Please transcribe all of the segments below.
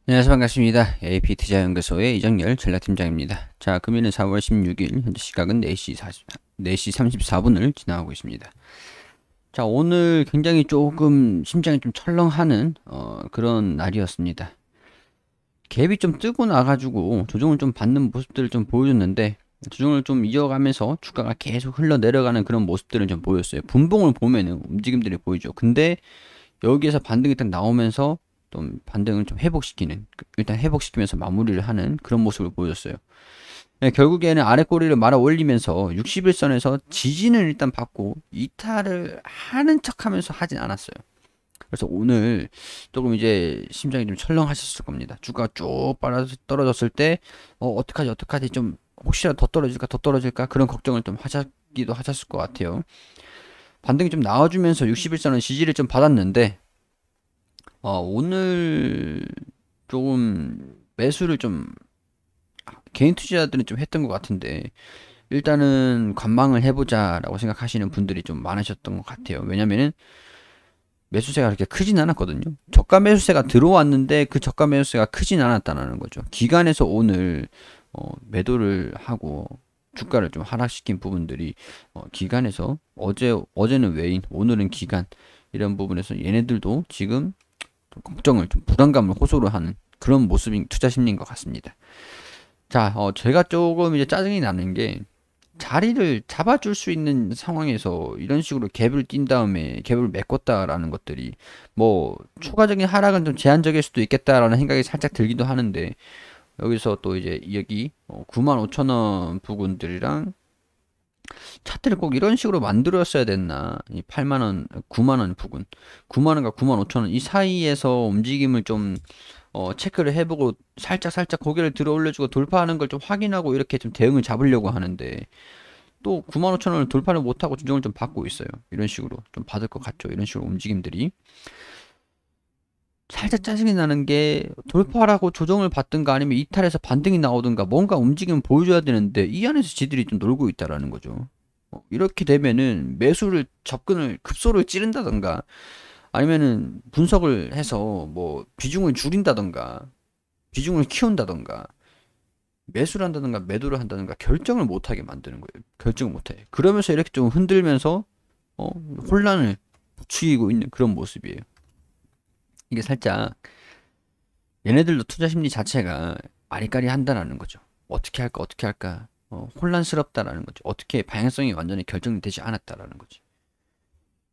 안녕하세요. 반갑습니다. AP투자연구소의 이정열 전략팀장입니다. 자, 금일은 4월 16일, 현재 시각은 4시 34분을 지나가고 있습니다. 자, 오늘 굉장히 조금 심장이 좀 철렁하는, 그런 날이었습니다. 갭이 좀 뜨고 나가지고 조정을 좀 받는 모습들을 좀 보여줬는데, 조정을 좀 이어가면서 주가가 계속 흘러내려가는 그런 모습들을 좀 보였어요. 분봉을 보면은 움직임들이 보이죠. 근데 여기에서 반등이 딱 나오면서 좀 반등을 좀 회복시키는, 일단 회복시키면서 마무리를 하는 그런 모습을 보여줬어요. 네, 결국에는 아래 꼬리를 말아 올리면서 61선에서 지지는 일단 받고 이탈을 하는 척 하면서 하진 않았어요. 그래서 오늘 조금 이제 심장이 좀 철렁하셨을 겁니다. 주가가 쭉 떨어졌을 때 어떡하지 어떡하지, 좀 혹시라도 더 떨어질까 그런 걱정을 좀 하셨기도 하셨을 것 같아요. 반등이 좀 나와주면서 61선은 지지를 좀 받았는데, 오늘 조금 매수를 좀 개인 투자자들은 좀 했던 것 같은데, 일단은 관망을 해보자라고 생각하시는 분들이 좀 많으셨던 것 같아요. 왜냐면은 매수세가 그렇게 크진 않았거든요. 저가 매수세가 들어왔는데 그 저가 매수세가 크진 않았다는 거죠. 기관에서 오늘 매도를 하고 주가를 좀 하락시킨 부분들이, 기관에서 어제는 외인, 오늘은 기관, 이런 부분에서 얘네들도 지금 걱정을, 좀 부담감을 호소를 하는 그런 모습인 투자 심리인 것 같습니다. 자, 제가 조금 이제 짜증이 나는 게, 자리를 잡아줄 수 있는 상황에서 이런 식으로 갭을 띈 다음에 갭을 메꿨다라는 것들이, 뭐 추가적인 하락은 좀 제한적일 수도 있겠다라는 생각이 살짝 들기도 하는데, 여기서 또 이제 여기 95,000원 부근들이랑 차트를 꼭 이런 식으로 만들었어야 됐나. 이 8만원, 9만원 부근, 9만원과 95,000원 이 사이에서 움직임을 좀 체크를 해보고 살짝 고개를 들어 올려주고 돌파하는 걸 좀 확인하고 이렇게 좀 대응을 잡으려고 하는데, 또 95,000원을 돌파를 못하고 조정을 좀 받고 있어요. 이런 식으로 좀 받을 것 같죠. 이런 식으로 움직임들이 살짝 짜증이 나는 게, 돌파라고 조정을 받든가 아니면 이탈해서 반등이 나오든가 뭔가 움직임을 보여줘야 되는데 이 안에서 지들이 좀 놀고 있다라는 거죠. 이렇게 되면은 매수를, 접근을 급소를 찌른다던가 아니면은 분석을 해서 뭐 비중을 줄인다던가 비중을 키운다던가 매수를 한다던가 매도를 한다던가 결정을 못하게 만드는 거예요. 결정을 못해. 그러면서 이렇게 좀 흔들면서 어, 혼란을 부추기고 있는 그런 모습이에요. 이게 살짝 얘네들도 투자 심리 자체가 아리까리 한다라는 거죠. 어떻게 할까, 혼란스럽다라는 거죠. 어떻게 방향성이 완전히 결정되지 않았다라는 거지.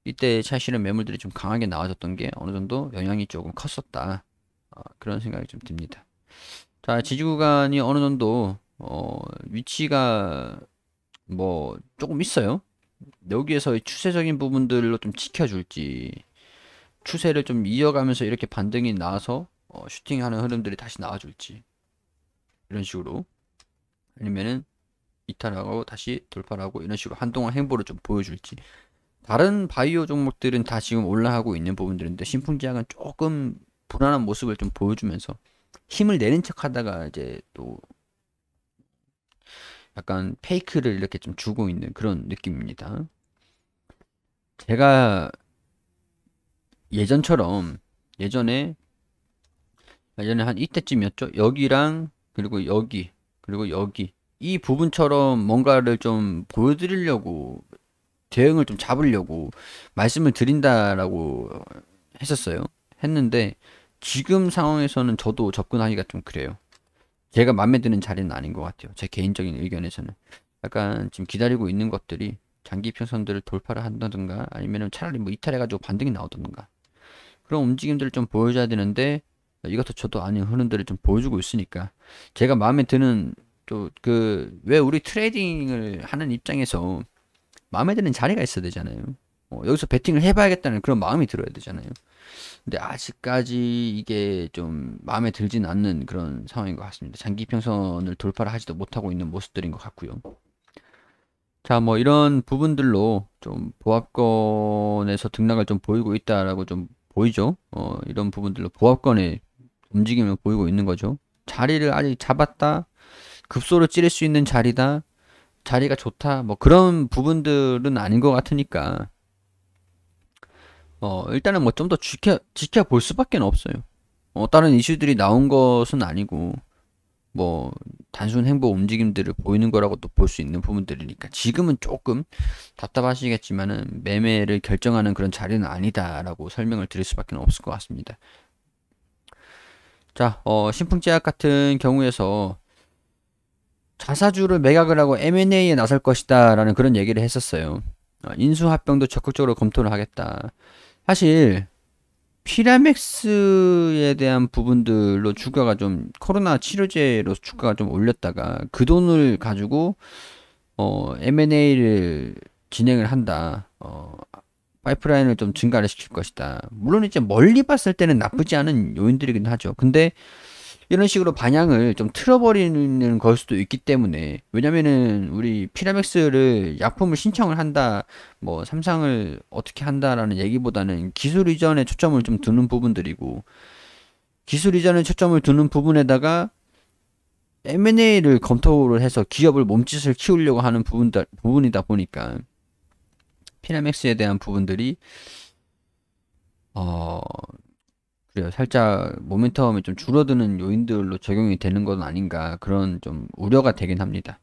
이때 사실은 매물들이 좀 강하게 나와줬던 게 어느 정도 영향이 조금 컸었다. 그런 생각이 좀 듭니다. 자, 지지 구간이 어느 정도 위치가 뭐 조금 있어요. 여기에서 추세적인 부분들로 좀 지켜줄지, 추세를 좀 이어가면서 이렇게 반등이 나와서 슈팅하는 흐름들이 다시 나와줄지, 이런 식으로, 아니면은 이탈하고 다시 돌파를 하고 이런 식으로 한동안 행보를 좀 보여줄지. 다른 바이오 종목들은 다 지금 올라가고 있는 부분들인데 신풍제약은 조금 불안한 모습을 좀 보여주면서 힘을 내는 척 하다가 이제 또 약간 페이크를 이렇게 좀 주고 있는 그런 느낌입니다. 제가 예전처럼, 예전에 예전에 한 이때쯤이었죠. 여기랑 그리고 여기 그리고 여기 이 부분처럼 뭔가를 좀 보여드리려고, 대응을 좀 잡으려고 말씀을 드린다라고 했었어요. 했는데 지금 상황에서는 저도 접근하기가 좀 그래요. 제가 마음에 드는 자리는 아닌 것 같아요. 제 개인적인 의견에서는. 약간 지금 기다리고 있는 것들이 장기 평선들을 돌파를 한다든가 아니면 차라리 뭐 이탈해가지고 반등이 나오던가 그런 움직임들을 좀 보여줘야 되는데, 이것도 저도 아닌 흐름들을 좀 보여주고 있으니까 제가 마음에 드는, 또 그 왜 우리 트레이딩을 하는 입장에서 마음에 드는 자리가 있어야 되잖아요. 여기서 베팅을 해봐야겠다는 그런 마음이 들어야 되잖아요. 근데 아직까지 이게 좀 마음에 들진 않는 그런 상황인 것 같습니다. 장기 평선을 돌파를 하지도 못하고 있는 모습들인 것 같고요. 자, 뭐 이런 부분들로 좀 보합권에서 등락을 좀 보이고 있다라고 좀 보이죠. 이런 부분들로 보합권의 움직임을 보이고 있는 거죠. 자리를 아직 잡았다, 급소를 찌를 수 있는 자리다, 자리가 좋다, 뭐 그런 부분들은 아닌 것 같으니까 일단은 뭐 좀 더 지켜볼 수밖에 없어요. 다른 이슈들이 나온 것은 아니고 뭐 단순 행보 움직임들을 보이는 거라고 또 볼 수 있는 부분들이니까 지금은 조금 답답하시겠지만은 매매를 결정하는 그런 자리는 아니다라고 설명을 드릴 수밖에 없을 것 같습니다. 자, 신풍제약 같은 경우에서 자사주를 매각을 하고 M&A에 나설 것이다 라는 그런 얘기를 했었어요. 인수합병도 적극적으로 검토를 하겠다. 사실 피라맥스에 대한 부분들로 주가가 좀 코로나 치료제로 주가가 좀 올렸다가 그 돈을 가지고 M&A를 진행을 한다. 파이프라인을 좀 증가를 시킬 것이다. 물론 이제 멀리 봤을 때는 나쁘지 않은 요인들이긴 하죠. 근데 이런 식으로 방향을 좀 틀어버리는 걸 수도 있기 때문에, 왜냐면은 우리 피라맥스를 약품을 신청을 한다, 뭐 삼상을 어떻게 한다라는 얘기보다는 기술 이전에 초점을 좀 두는 부분들이고, 기술 이전에 초점을 두는 부분에다가 M&A를 검토를 해서 기업을 몸짓을 키우려고 하는 부분이다 보니까 피라맥스에 대한 부분들이 어 그래요. 살짝 모멘텀이 좀 줄어드는 요인들로 적용이 되는 건 아닌가, 그런 좀 우려가 되긴 합니다.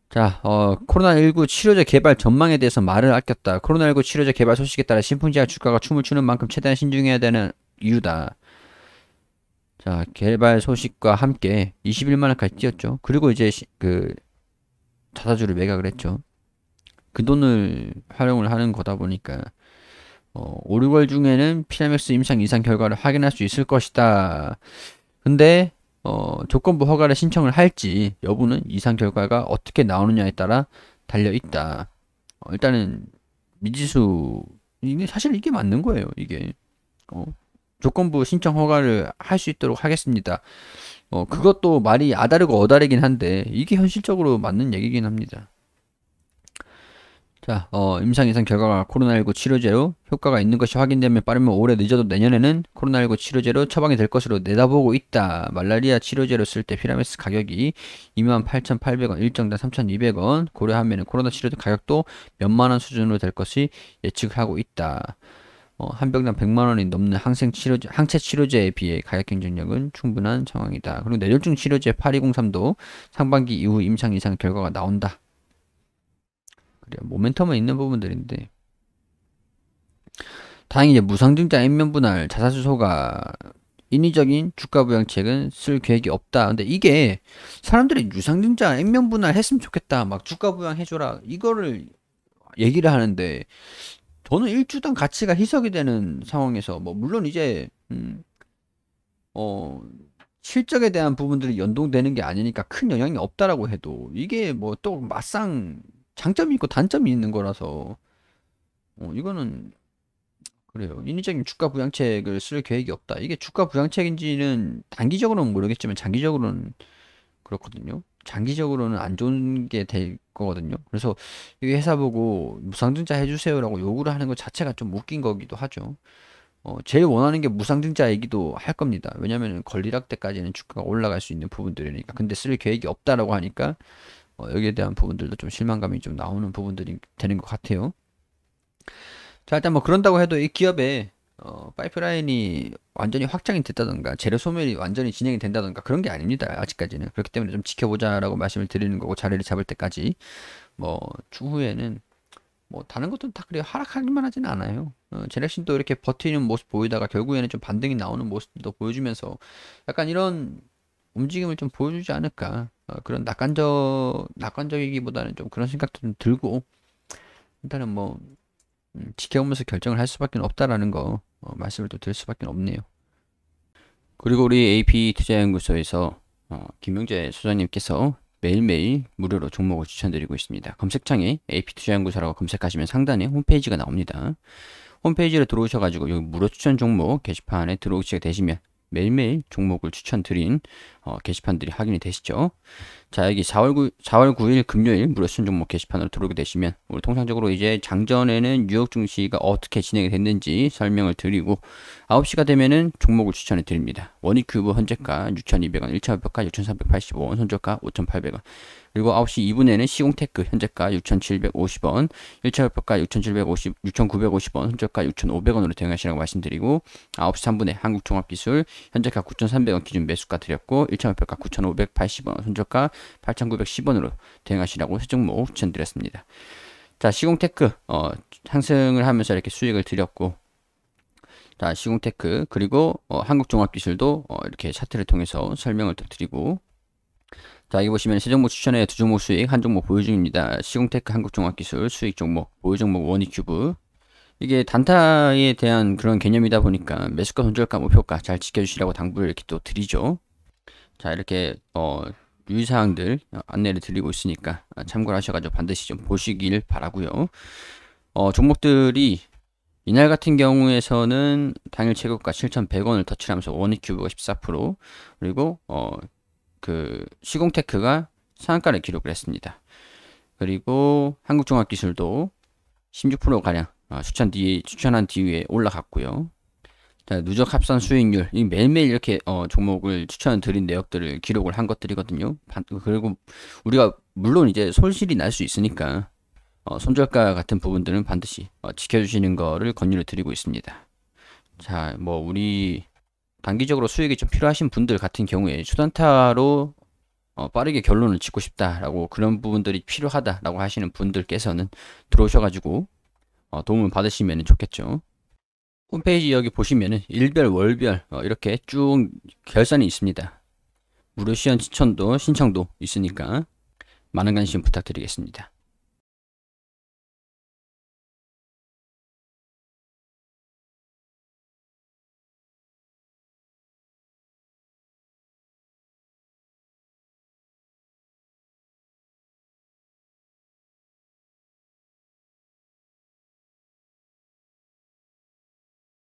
자, 코로나19 치료제 개발 전망에 대해서 말을 아꼈다. 코로나19 치료제 개발 소식에 따라 신풍제약 주가가 춤을 추는 만큼 최대한 신중해야 되는 이유다. 자, 개발 소식과 함께 21만 원까지 뛰었죠. 그리고 이제 그 자사주를 매각을 했죠. 그 돈을 활용을 하는 거다 보니까 5, 6월 중에는 피라맥스 임상 이상 결과를 확인할 수 있을 것이다. 근데 조건부 허가를 신청을 할지 여부는 이상 결과가 어떻게 나오느냐에 따라 달려 있다. 일단은 미지수, 이게 사실 이게 맞는 거예요. 이게 조건부 신청 허가를 할 수 있도록 하겠습니다. 그것도 말이 아다르고 어다르긴 한데 이게 현실적으로 맞는 얘기긴 합니다. 자, 임상 이상 결과가 코로나19 치료제로 효과가 있는 것이 확인되면 빠르면 올해 늦어도 내년에는 코로나19 치료제로 처방이 될 것으로 내다보고 있다. 말라리아 치료제로 쓸 때 피라메스 가격이 28,800원, 일정당 3,200원 고려하면 코로나 치료제 가격도 몇만 원 수준으로 될 것이 예측을 하고 있다. 한 병당 100만 원이 넘는 항체 치료제에 비해 가격 경쟁력은 충분한 상황이다. 그리고 뇌졸중 치료제 8203도 상반기 이후 임상 이상 결과가 나온다. 그래요. 모멘텀은 있는 부분들인데, 다행히 이제 무상증자 인면분할 자사주소가 인위적인 주가 부양책은 쓸 계획이 없다. 근데 이게 사람들이 유상증자 인면분할 했으면 좋겠다, 막 주가 부양해줘라, 이거를 얘기를 하는데, 저는 일주당 가치가 희석이 되는 상황에서 뭐 물론 이제 실적에 대한 부분들이 연동되는 게 아니니까 큰 영향이 없다라고 해도 이게 뭐 또 맞상 장점이 있고 단점이 있는 거라서 이거는 그래요. 인위적인 주가 부양책을 쓸 계획이 없다. 이게 주가 부양책인지는 단기적으로는 모르겠지만 장기적으로는 그렇거든요. 장기적으로는 안 좋은 게 될 거거든요. 그래서 이 회사 보고 무상증자 해주세요라고 요구를 하는 것 자체가 좀 웃긴 거기도 하죠. 제일 원하는 게 무상증자이기도 할 겁니다. 왜냐면은 권리락 때까지는 주가가 올라갈 수 있는 부분들이니까. 근데 쓸 계획이 없다라고 하니까 여기에 대한 부분들도 좀 실망감이 좀 나오는 부분들이 되는 것 같아요. 자, 일단 뭐 그런다고 해도 이 기업에 파이프라인이 완전히 확장이 됐다던가 재료 소멸이 완전히 진행이 된다던가 그런 게 아닙니다. 아직까지는. 그렇기 때문에 좀 지켜보자라고 말씀을 드리는 거고, 자리를 잡을 때까지 뭐 추후에는 뭐 다른 것들은 다 그래 하락하기만 하지는 않아요. 제렉신도 이렇게 버티는 모습 보이다가 결국에는 좀 반등이 나오는 모습도 보여주면서 약간 이런 움직임을 좀 보여주지 않을까. 그런 낙관적이기보다는 좀 그런 생각도 좀 들고, 일단은 뭐 지켜보면서 결정을 할 수밖에 없다라는 거 말씀을 또 드릴 수밖에 없네요. 그리고 우리 AP 투자연구소에서 김용재 소장님께서 매일매일 무료로 종목을 추천드리고 있습니다. 검색창에 AP 투자연구소라고 검색하시면 상단에 홈페이지가 나옵니다. 홈페이지로 들어오셔가지고 여기 무료 추천 종목 게시판에 들어오시게 되시면 매일매일 종목을 추천드린 게시판들이 확인이 되시죠. 자, 여기 4월 9일 금요일 무료 시청 종목 게시판으로 들어오게 되시면 우리 통상적으로 이제 장전에는 뉴욕 증시가 어떻게 진행이 됐는지 설명을 드리고 9시가 되면은 종목을 추천해 드립니다. 원익큐브 현재가 6,200원, 1차 목표가 6,385원, 손절가 5,800원. 그리고 9시 2분에는 시공테크 현재가 6,750원, 1차 목표가 6,950원, 손절가 6,500원으로 대응하시라고 말씀드리고 9시 3분에 한국종합기술 현재가 9,300원 기준 매수가 드렸고 1차 목표가 9,580원, 손절가 8,910원으로 대응하시라고 세 종목 추천드렸습니다. 자, 시공테크 상승을 하면서 이렇게 수익을 드렸고, 자, 시공테크 그리고 한국종합기술도 이렇게 차트를 통해서 설명을 또 드리고, 자, 여기 보시면 세 종목 추천해 두 종목 수익, 한 종목 보유 중입니다. 시공테크, 한국종합기술 수익 종목, 보유 종목 원익큐브. 이게 단타에 대한 그런 개념이다 보니까 매수가, 손절가, 목표가 잘 지켜주시라고 당부를 이렇게 또 드리죠. 자, 이렇게 유의사항들 안내를 드리고 있으니까 참고를 하셔가지고 반드시 좀 보시길 바라고요. 종목들이 이날 같은 경우에서는 당일 최고가 7,100원을 터치하면서 원익큐브가 14%, 그리고 그 시공테크가 상한가를 기록을 했습니다. 그리고 한국종합기술도 16%가량 추천한 뒤에 올라갔고요. 자, 누적 합산 수익률, 이 매일매일 이렇게 종목을 추천드린 내역들을 기록을 한 것들이거든요. 그리고 우리가 물론 이제 손실이 날 수 있으니까 손절가 같은 부분들은 반드시 지켜주시는 거를 권유를 드리고 있습니다. 자, 뭐 우리 단기적으로 수익이 좀 필요하신 분들 같은 경우에 초단타로 빠르게 결론을 짓고 싶다라고, 그런 부분들이 필요하다라고 하시는 분들께서는 들어오셔가지고 도움을 받으시면 좋겠죠. 홈페이지 여기 보시면은 일별, 월별 이렇게 쭉 결산이 있습니다. 무료 시연 신청도 있으니까 많은 관심 부탁드리겠습니다.